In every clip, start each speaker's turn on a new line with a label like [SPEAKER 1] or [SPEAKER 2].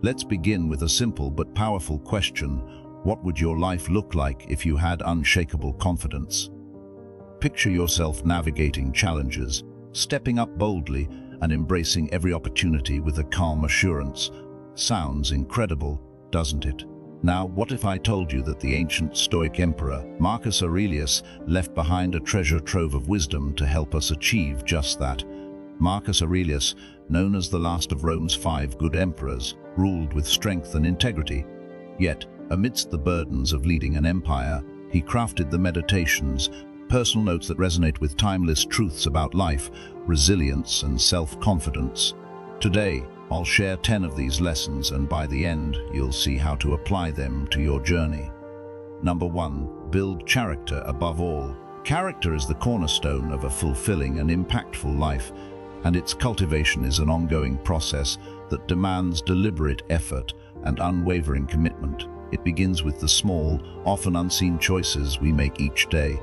[SPEAKER 1] Let's begin with a simple but powerful question. What would your life look like if you had unshakable confidence? Picture yourself navigating challenges, stepping up boldly, and embracing every opportunity with a calm assurance. Sounds incredible, doesn't it? Now, what if I told you that the ancient Stoic emperor, Marcus Aurelius, left behind a treasure trove of wisdom to help us achieve just that? Marcus Aurelius, known as the last of Rome's 5 good emperors, ruled with strength and integrity. Yet, amidst the burdens of leading an empire, he crafted the Meditations, personal notes that resonate with timeless truths about life, resilience, and self-confidence. Today, I'll share 10 of these lessons, and by the end, you'll see how to apply them to your journey. Number 1. Build character above all. Character is the cornerstone of a fulfilling and impactful life, and its cultivation is an ongoing process that demands deliberate effort and unwavering commitment. It begins with the small, often unseen choices we make each day,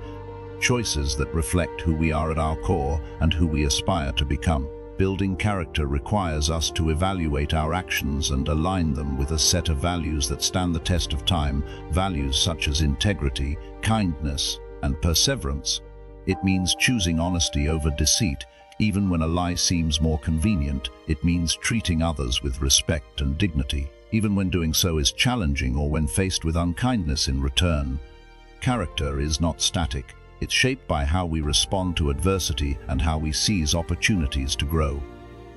[SPEAKER 1] choices that reflect who we are at our core and who we aspire to become. Building character requires us to evaluate our actions and align them with a set of values that stand the test of time, values such as integrity, kindness, and perseverance. It means choosing honesty over deceit, even when a lie seems more convenient. It means treating others with respect and dignity, even when doing so is challenging or when faced with unkindness in return. Character is not static. It's shaped by how we respond to adversity and how we seize opportunities to grow.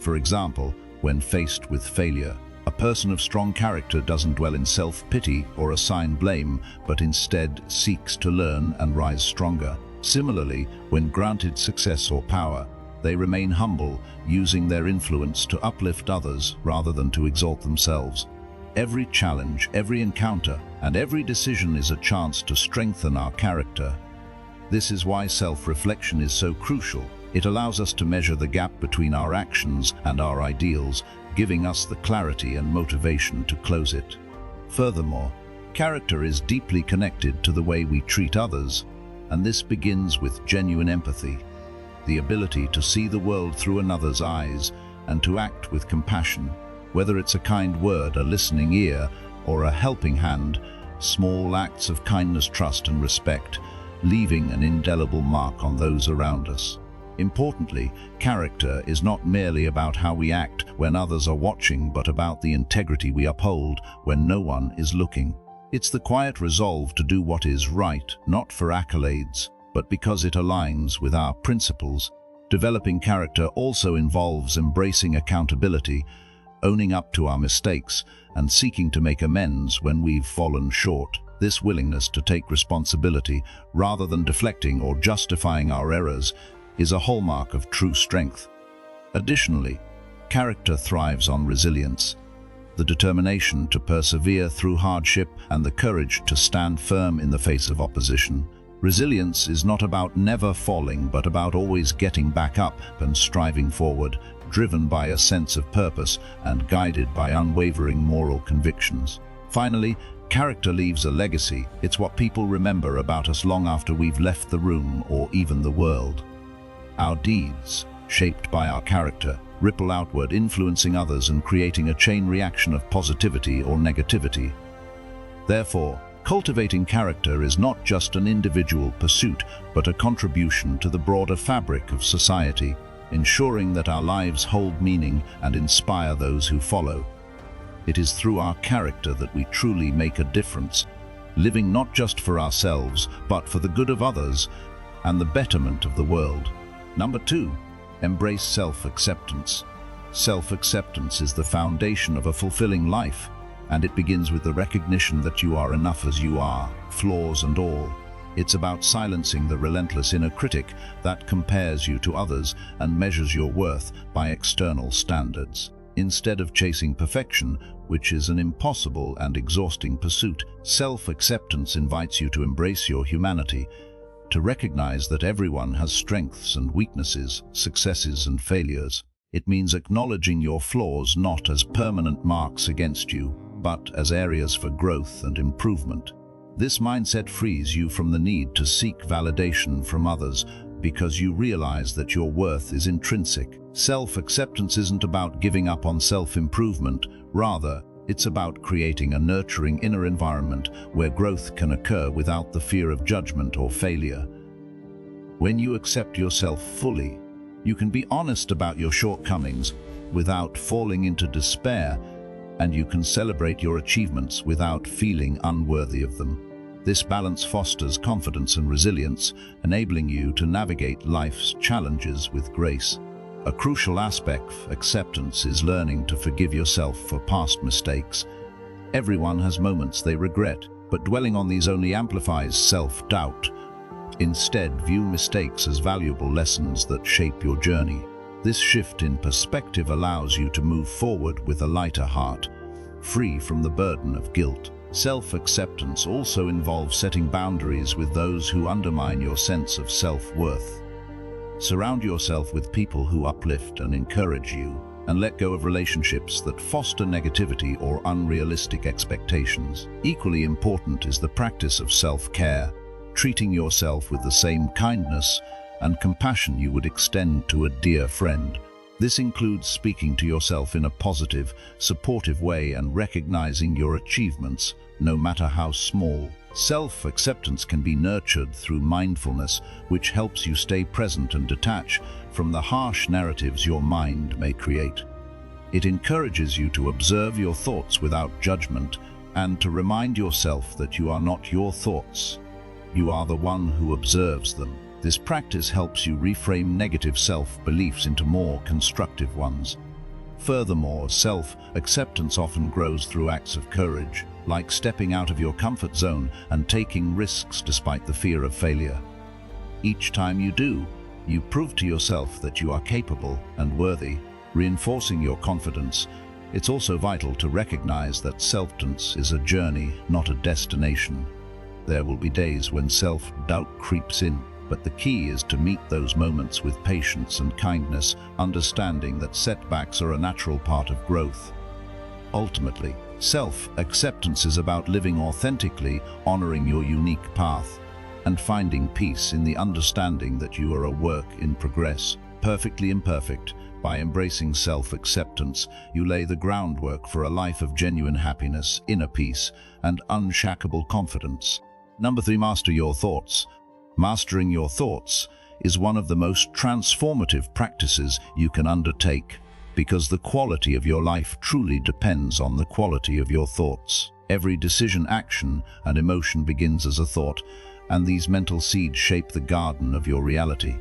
[SPEAKER 1] For example, when faced with failure, a person of strong character doesn't dwell in self-pity or assign blame, but instead seeks to learn and rise stronger. Similarly, when granted success or power, they remain humble, using their influence to uplift others rather than to exalt themselves. Every challenge, every encounter, and every decision is a chance to strengthen our character. This is why self-reflection is so crucial. It allows us to measure the gap between our actions and our ideals, giving us the clarity and motivation to close it. Furthermore, character is deeply connected to the way we treat others, and this begins with genuine empathy, the ability to see the world through another's eyes and to act with compassion. Whether it's a kind word, a listening ear, or a helping hand, small acts of kindness, trust, and respect, leaving an indelible mark on those around us. Importantly, character is not merely about how we act when others are watching, but about the integrity we uphold when no one is looking. It's the quiet resolve to do what is right, not for accolades, but because it aligns with our principles. Developing character also involves embracing accountability, owning up to our mistakes, and seeking to make amends when we've fallen short. This willingness to take responsibility, rather than deflecting or justifying our errors, is a hallmark of true strength. Additionally, character thrives on resilience, the determination to persevere through hardship and the courage to stand firm in the face of opposition. Resilience is not about never falling, but about always getting back up and striving forward, driven by a sense of purpose and guided by unwavering moral convictions. Finally, character leaves a legacy. It's what people remember about us long after we've left the room or even the world. Our deeds, shaped by our character, ripple outward, influencing others and creating a chain reaction of positivity or negativity. Therefore, cultivating character is not just an individual pursuit, but a contribution to the broader fabric of society, ensuring that our lives hold meaning and inspire those who follow. It is through our character that we truly make a difference, living not just for ourselves, but for the good of others and the betterment of the world. Number 2, embrace self-acceptance. Self-acceptance is the foundation of a fulfilling life, and it begins with the recognition that you are enough as you are, flaws and all. It's about silencing the relentless inner critic that compares you to others and measures your worth by external standards. Instead of chasing perfection, which is an impossible and exhausting pursuit, self-acceptance invites you to embrace your humanity, to recognize that everyone has strengths and weaknesses, successes and failures. It means acknowledging your flaws not as permanent marks against you, but as areas for growth and improvement. This mindset frees you from the need to seek validation from others because you realize that your worth is intrinsic. Self-acceptance isn't about giving up on self-improvement, rather, It's about creating a nurturing inner environment where growth can occur without the fear of judgment or failure. When you accept yourself fully, you can be honest about your shortcomings without falling into despair, and you can celebrate your achievements without feeling unworthy of them. This balance fosters confidence and resilience, enabling you to navigate life's challenges with grace. A crucial aspect of acceptance is learning to forgive yourself for past mistakes. Everyone has moments they regret, but dwelling on these only amplifies self-doubt. Instead, view mistakes as valuable lessons that shape your journey. This shift in perspective allows you to move forward with a lighter heart, free from the burden of guilt. Self-acceptance also involves setting boundaries with those who undermine your sense of self-worth. Surround yourself with people who uplift and encourage you, and let go of relationships that foster negativity or unrealistic expectations. Equally important is the practice of self-care, treating yourself with the same kindness and compassion you would extend to a dear friend. This includes speaking to yourself in a positive, supportive way and recognizing your achievements, no matter how small. Self-acceptance can be nurtured through mindfulness, which helps you stay present and detach from the harsh narratives your mind may create. It encourages you to observe your thoughts without judgment and to remind yourself that you are not your thoughts. You are the one who observes them. This practice helps you reframe negative self-beliefs into more constructive ones. Furthermore, self-acceptance often grows through acts of courage, like stepping out of your comfort zone and taking risks despite the fear of failure. Each time you do, you prove to yourself that you are capable and worthy, reinforcing your confidence. It's also vital to recognize that self-acceptance is a journey, not a destination. There will be days when self-doubt creeps in, but the key is to meet those moments with patience and kindness, understanding that setbacks are a natural part of growth. Ultimately, self-acceptance is about living authentically, honoring your unique path, and finding peace in the understanding that you are a work in progress, perfectly imperfect. By embracing self-acceptance, you lay the groundwork for a life of genuine happiness, inner peace, and unshakable confidence. Number 3, master your thoughts. Mastering your thoughts is one of the most transformative practices you can undertake, because the quality of your life truly depends on the quality of your thoughts. Every decision, action, and emotion begins as a thought, and these mental seeds shape the garden of your reality.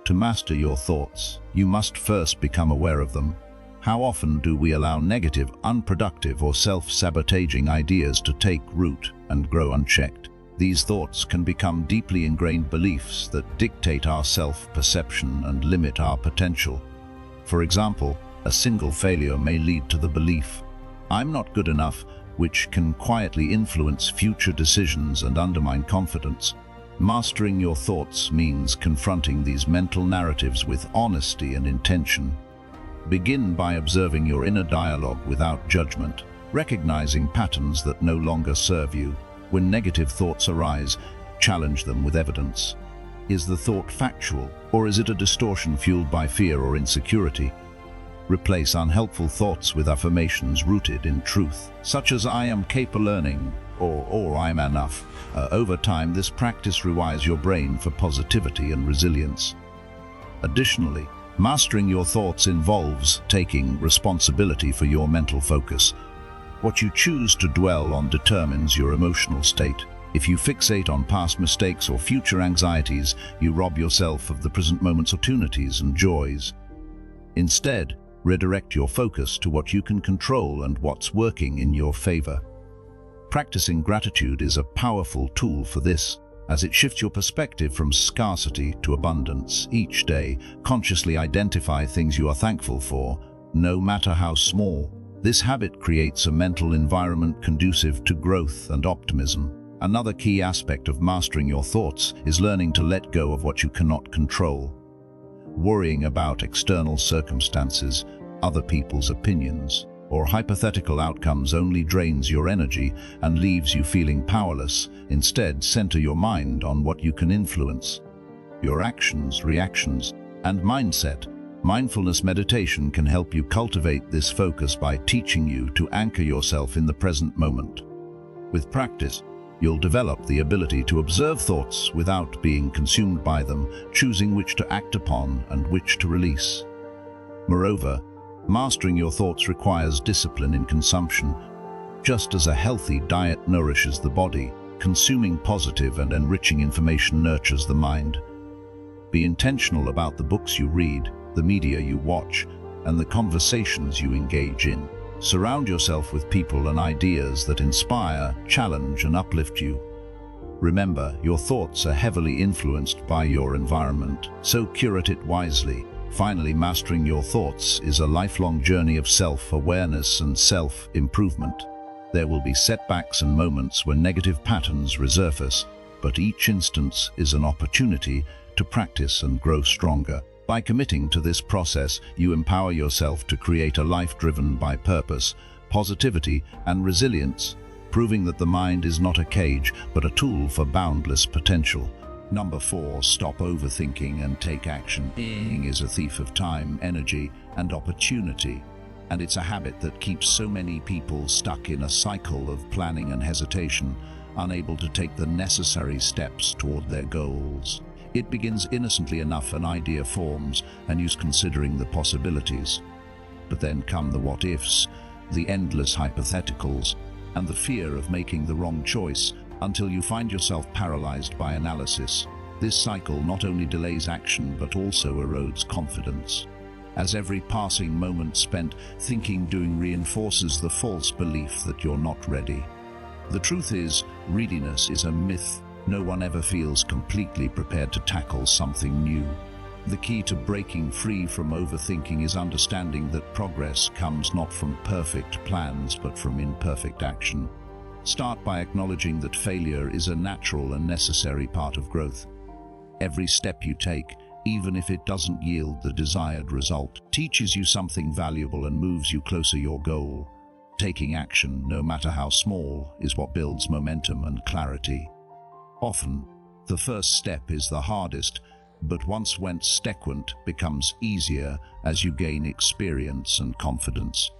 [SPEAKER 1] To master your thoughts, you must first become aware of them. How often do we allow negative, unproductive, or self-sabotaging ideas to take root and grow unchecked? These thoughts can become deeply ingrained beliefs that dictate our self-perception and limit our potential. For example, a single failure may lead to the belief, "I'm not good enough," which can quietly influence future decisions and undermine confidence. Mastering your thoughts means confronting these mental narratives with honesty and intention. Begin by observing your inner dialogue without judgment, recognizing patterns that no longer serve you. When negative thoughts arise, challenge them with evidence. Is the thought factual, or is it a distortion fueled by fear or insecurity? Replace unhelpful thoughts with affirmations rooted in truth, such as "I am capable of learning," or "I'm enough." Over time, this practice rewires your brain for positivity and resilience. Additionally, mastering your thoughts involves taking responsibility for your mental focus. What you choose to dwell on determines your emotional state. If you fixate on past mistakes or future anxieties, you rob yourself of the present moment's opportunities and joys. Instead, redirect your focus to what you can control and what's working in your favor. Practicing gratitude is a powerful tool for this, as it shifts your perspective from scarcity to abundance. Each day, consciously identify things you are thankful for, no matter how small. This habit creates a mental environment conducive to growth and optimism. Another key aspect of mastering your thoughts is learning to let go of what you cannot control. Worrying about external circumstances, other people's opinions, or hypothetical outcomes only drains your energy and leaves you feeling powerless. Instead, center your mind on what you can influence: your actions, reactions, and mindset. Mindfulness meditation can help you cultivate this focus by teaching you to anchor yourself in the present moment. With practice, you'll develop the ability to observe thoughts without being consumed by them, choosing which to act upon and which to release. Moreover, mastering your thoughts requires discipline in consumption. Just as a healthy diet nourishes the body, consuming positive and enriching information nurtures the mind. Be intentional about the books you read, the media you watch, and the conversations you engage in. Surround yourself with people and ideas that inspire, challenge, and uplift you. Remember, your thoughts are heavily influenced by your environment, so curate it wisely. Finally, mastering your thoughts is a lifelong journey of self-awareness and self-improvement. There will be setbacks and moments when negative patterns resurface, but each instance is an opportunity to practice and grow stronger. By committing to this process, you empower yourself to create a life driven by purpose, positivity, and resilience, proving that the mind is not a cage, but a tool for boundless potential. Number 4, stop overthinking and take action. Thinking is a thief of time, energy, and opportunity, and it's a habit that keeps so many people stuck in a cycle of planning and hesitation, unable to take the necessary steps toward their goals. It begins innocently enough, an idea forms, and you're considering the possibilities. But then come the what-ifs, the endless hypotheticals, and the fear of making the wrong choice, until you find yourself paralyzed by analysis. This cycle not only delays action, but also erodes confidence, as every passing moment spent doing reinforces the false belief that you're not ready. The truth is, readiness is a myth. No one ever feels completely prepared to tackle something new. The key to breaking free from overthinking is understanding that progress comes not from perfect plans, but from imperfect action. Start by acknowledging that failure is a natural and necessary part of growth. Every step you take, even if it doesn't yield the desired result, teaches you something valuable and moves you closer to your goal. Taking action, no matter how small, is what builds momentum and clarity. Often, the first step is the hardest, but once went sequent becomes easier as you gain experience and confidence.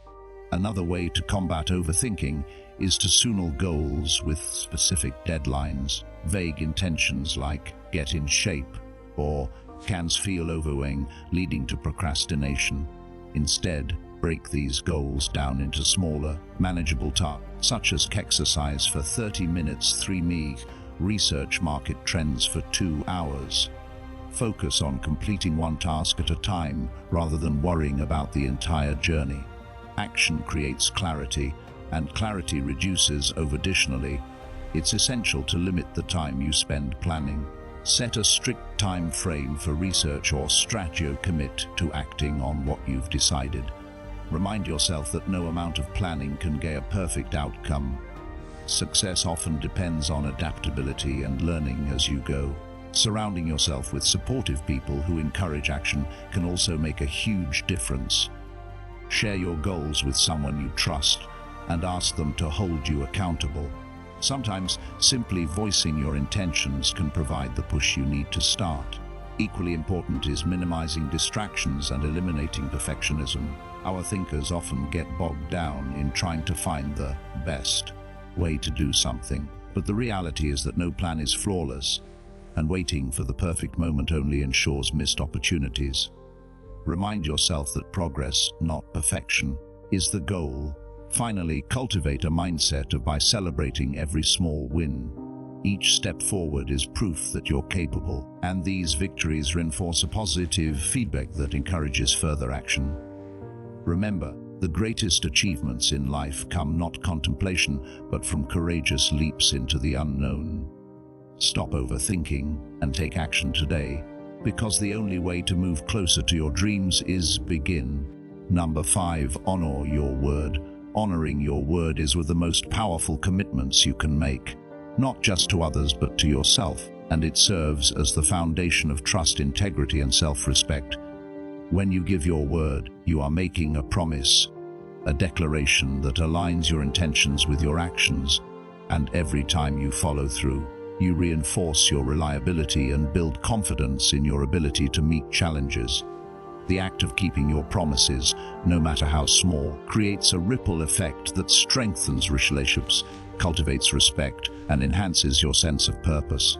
[SPEAKER 1] Another way to combat overthinking is to signal goals with specific deadlines. Vague intentions like "get in shape" or "can feel overwhelming," leading to procrastination. Instead, break these goals down into smaller, manageable tasks, such as exercise for 30 minutes, 3 me, research market trends for 2 hours. Focus on completing one task at a time rather than worrying about the entire journey. Action creates clarity, and clarity reduces over. Additionally, it's essential to limit the time you spend planning. Set a strict time frame for research or strategy. Commit to acting on what you've decided. Remind yourself that no amount of planning can get a perfect outcome. Success often depends on adaptability and learning as you go. Surrounding yourself with supportive people who encourage action can also make a huge difference. Share your goals with someone you trust and ask them to hold you accountable. Sometimes simply voicing your intentions can provide the push you need to start. Equally important is minimizing distractions and eliminating perfectionism. Our thinkers often get bogged down in trying to find the best way to do something, but the reality is that no plan is flawless, and waiting for the perfect moment only ensures missed opportunities. Remind yourself that progress, not perfection, is the goal. Finally, cultivate a mindset by celebrating every small win. Each step forward is proof that you're capable, and these victories reinforce a positive feedback that encourages further action. Remember, the greatest achievements in life come not contemplation, but from courageous leaps into the unknown. Stop overthinking and take action today, because the only way to move closer to your dreams is begin. Number 5, honor your word. Honoring your word is one of the most powerful commitments you can make, not just to others but to yourself, and it serves as the foundation of trust, integrity, and self-respect. When you give your word, you are making a promise, a declaration that aligns your intentions with your actions, and every time you follow through, you reinforce your reliability and build confidence in your ability to meet challenges. The act of keeping your promises, no matter how small, creates a ripple effect that strengthens relationships, cultivates respect, and enhances your sense of purpose.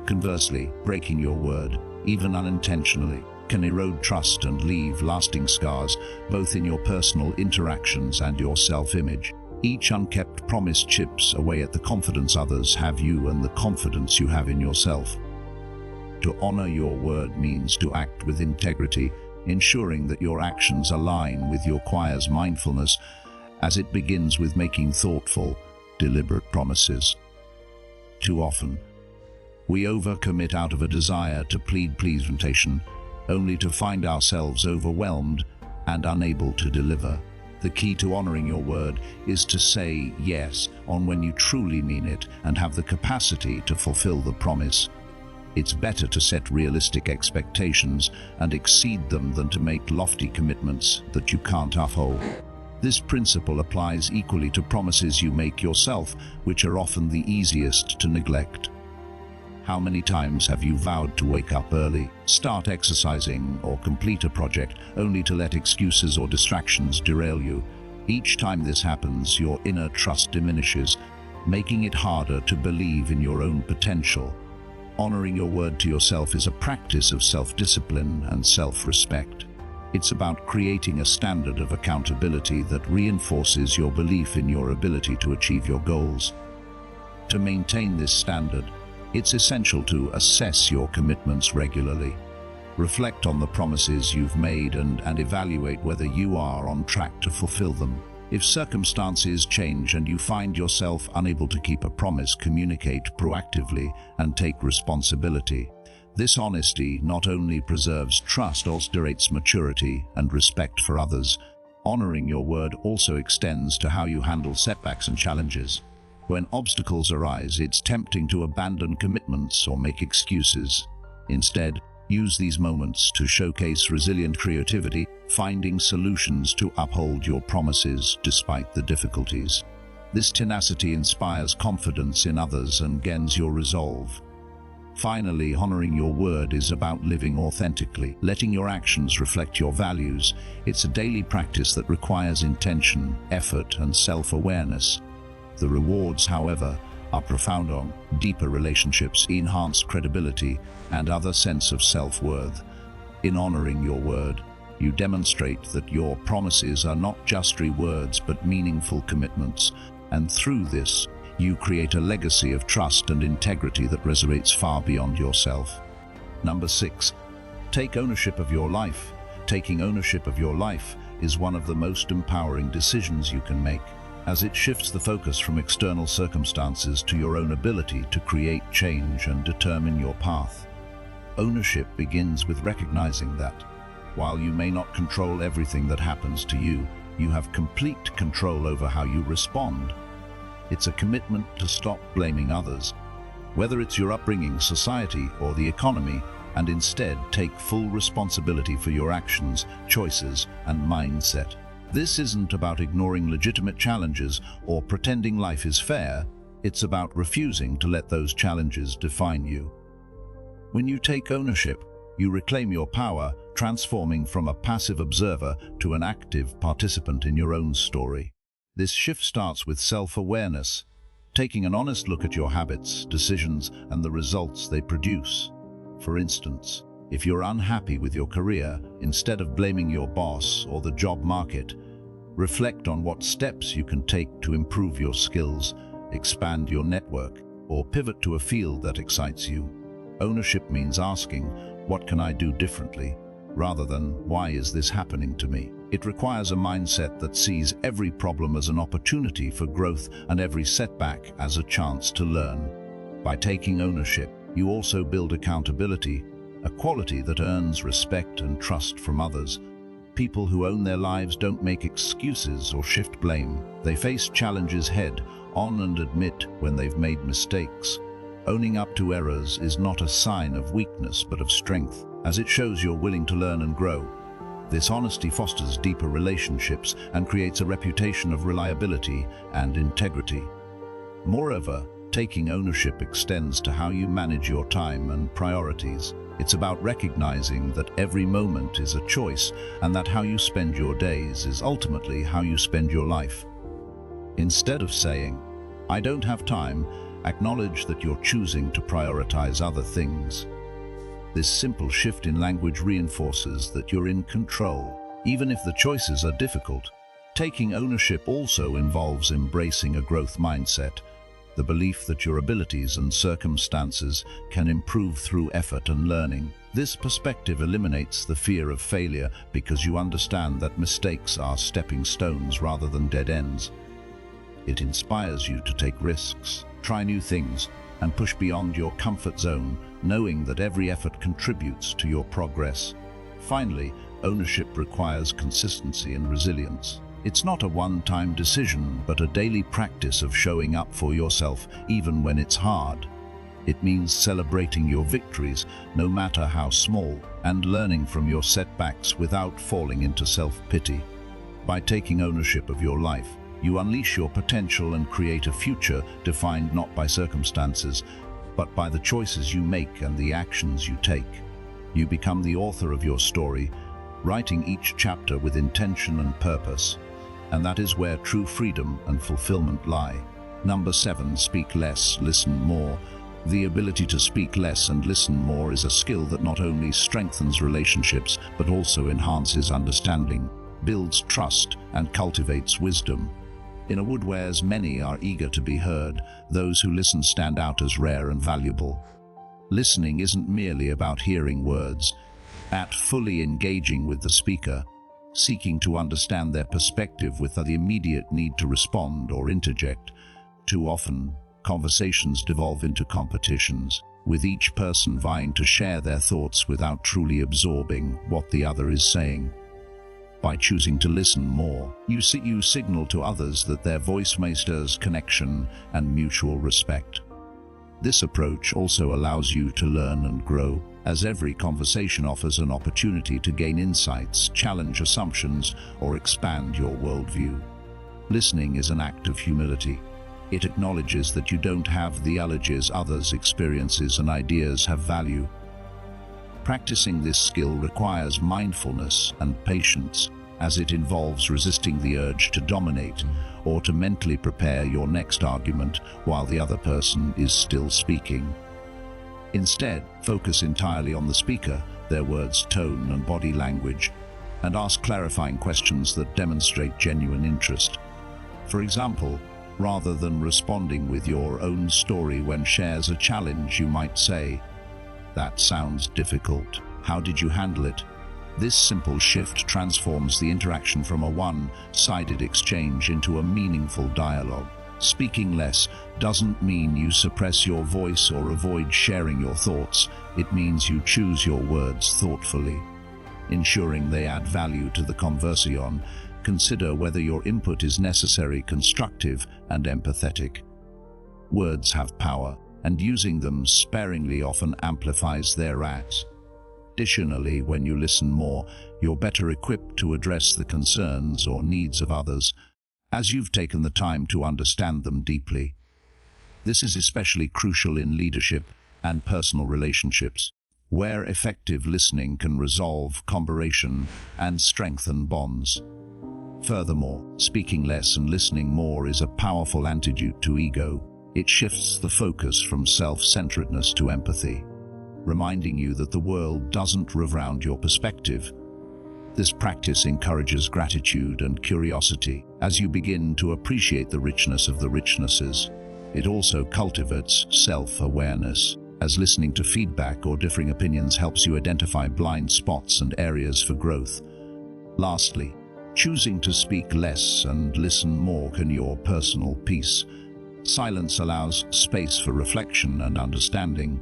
[SPEAKER 1] Conversely, breaking your word, even unintentionally, can erode trust and leave lasting scars, both in your personal interactions and your self-image. Each unkept promise chips away at the confidence others have you and the confidence you have in yourself. To honor your word means to act with integrity, ensuring that your actions align with your choir's mindfulness, as it begins with making thoughtful, deliberate promises. Too often, we overcommit out of a desire to plead pleasantration, only to find ourselves overwhelmed and unable to deliver. The key to honoring your word is to say yes on when you truly mean it and have the capacity to fulfill the promise. It's better to set realistic expectations and exceed them than to make lofty commitments that you can't uphold. This principle applies equally to promises you make yourself, which are often the easiest to neglect. How many times have you vowed to wake up early, start exercising, or complete a project only to let excuses or distractions derail you? Each time this happens, your inner trust diminishes, making it harder to believe in your own potential. Honoring your word to yourself is a practice of self-discipline and self-respect. It's about creating a standard of accountability that reinforces your belief in your ability to achieve your goals. To maintain this standard, it's essential to assess your commitments regularly. Reflect on the promises you've made and evaluate whether you are on track to fulfill them. If circumstances change and you find yourself unable to keep a promise, communicate proactively and take responsibility. This honesty not only preserves trust, also demonstrates maturity and respect for others. Honoring your word also extends to how you handle setbacks and challenges. When obstacles arise, it's tempting to abandon commitments or make excuses. Instead, use these moments to showcase resilient creativity, finding solutions to uphold your promises despite the difficulties. This tenacity inspires confidence in others and gains your resolve. Finally, honoring your word is about living authentically, letting your actions reflect your values. It's a daily practice that requires intention, effort, and self-awareness. The rewards, however, are profound. Deeper relationships, enhanced credibility, and other sense of self-worth. In honoring your word, you demonstrate that your promises are not just words but meaningful commitments, and through this, you create a legacy of trust and integrity that resonates far beyond yourself. Number 6. Take ownership of your life. Taking ownership of your life is one of the most empowering decisions you can make, as it shifts the focus from external circumstances to your own ability to create change and determine your path. Ownership begins with recognizing that, while you may not control everything that happens to you, you have complete control over how you respond. It's a commitment to stop blaming others, whether it's your upbringing, society, or the economy, and instead take full responsibility for your actions, choices, and mindset. This isn't about ignoring legitimate challenges or pretending life is fair. It's about refusing to let those challenges define you. When you take ownership, you reclaim your power, transforming from a passive observer to an active participant in your own story. This shift starts with self-awareness, taking an honest look at your habits, decisions, and the results they produce. For instance, if you're unhappy with your career, instead of blaming your boss or the job market, reflect on what steps you can take to improve your skills, expand your network, or pivot to a field that excites you. Ownership means asking, what can I do differently, rather than, why is this happening to me? It requires a mindset that sees every problem as an opportunity for growth and every setback as a chance to learn. By taking ownership, you also build accountability, a quality that earns respect and trust from others. People who own their lives don't make excuses or shift blame. They face challenges head-on and admit when they've made mistakes. Owning up to errors is not a sign of weakness but of strength, as it shows you're willing to learn and grow. This honesty fosters deeper relationships and creates a reputation of reliability and integrity. Moreover, taking ownership extends to how you manage your time and priorities. It's about recognizing that every moment is a choice and that how you spend your days is ultimately how you spend your life. Instead of saying, "I don't have time," acknowledge that you're choosing to prioritize other things. This simple shift in language reinforces that you're in control, even if the choices are difficult. Taking ownership also involves embracing a growth mindset, the belief that your abilities and circumstances can improve through effort and learning. This perspective eliminates the fear of failure because you understand that mistakes are stepping stones rather than dead ends. It inspires you to take risks, try new things, and push beyond your comfort zone, knowing that every effort contributes to your progress. Finally, ownership requires consistency and resilience. It's not a one-time decision, but a daily practice of showing up for yourself even when it's hard. It means celebrating your victories, no matter how small, and learning from your setbacks without falling into self-pity. By taking ownership of your life, you unleash your potential and create a future defined not by circumstances, but by the choices you make and the actions you take. You become the author of your story, writing each chapter with intention and purpose. And that is where true freedom and fulfillment lie. Number 7, speak less, listen more. The ability to speak less and listen more is a skill that not only strengthens relationships, but also enhances understanding, builds trust, and cultivates wisdom. In a world where many are eager to be heard, those who listen stand out as rare and valuable. Listening isn't merely about hearing words, but fully engaging with the speaker, seeking to understand their perspective without the immediate need to respond or interject. Too often, conversations devolve into competitions, with each person vying to share their thoughts without truly absorbing what the other is saying. By choosing to listen more, you signal to others that their voice stirs connection and mutual respect. This approach also allows you to learn and grow, as every conversation offers an opportunity to gain insights, challenge assumptions, or expand your worldview. Listening is an act of humility. It acknowledges that you don't have the knowledge others' experiences and ideas have value. Practicing this skill requires mindfulness and patience, as it involves resisting the urge to dominate or to mentally prepare your next argument while the other person is still speaking. Instead, focus entirely on the speaker, their words, tone, and body language, and ask clarifying questions that demonstrate genuine interest. For example, rather than responding with your own story when shares a challenge, you might say, "That sounds difficult. How did you handle it?" This simple shift transforms the interaction from a one-sided exchange into a meaningful dialogue. Speaking less doesn't mean you suppress your voice or avoid sharing your thoughts. It means you choose your words thoughtfully. Ensuring they add value to the conversation, consider whether your input is necessary, constructive, and empathetic. Words have power, and using them sparingly often amplifies their acts. Additionally, when you listen more, you're better equipped to address the concerns or needs of others, as you've taken the time to understand them deeply. This is especially crucial in leadership and personal relationships, where effective listening can resolve collaboration and strengthen bonds. Furthermore, speaking less and listening more is a powerful antidote to ego. It shifts the focus from self-centeredness to empathy, reminding you that the world doesn't revolve around your perspective. This practice encourages gratitude and curiosity as you begin to appreciate the richness of the richnesses. It also cultivates self-awareness, as listening to feedback or differing opinions helps you identify blind spots and areas for growth. Lastly, choosing to speak less and listen more can your personal peace. Silence allows space for reflection and understanding,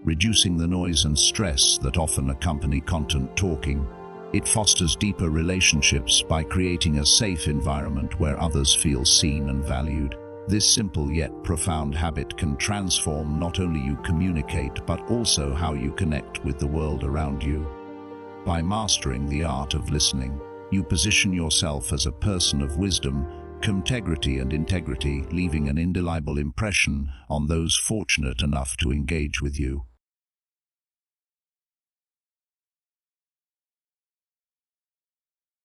[SPEAKER 1] reducing the noise and stress that often accompany constant talking. It fosters deeper relationships by creating a safe environment where others feel seen and valued. This simple yet profound habit can transform not only you communicate but also how you connect with the world around you. By mastering the art of listening, you position yourself as a person of wisdom, integrity, leaving an indelible impression on those fortunate enough to engage with you.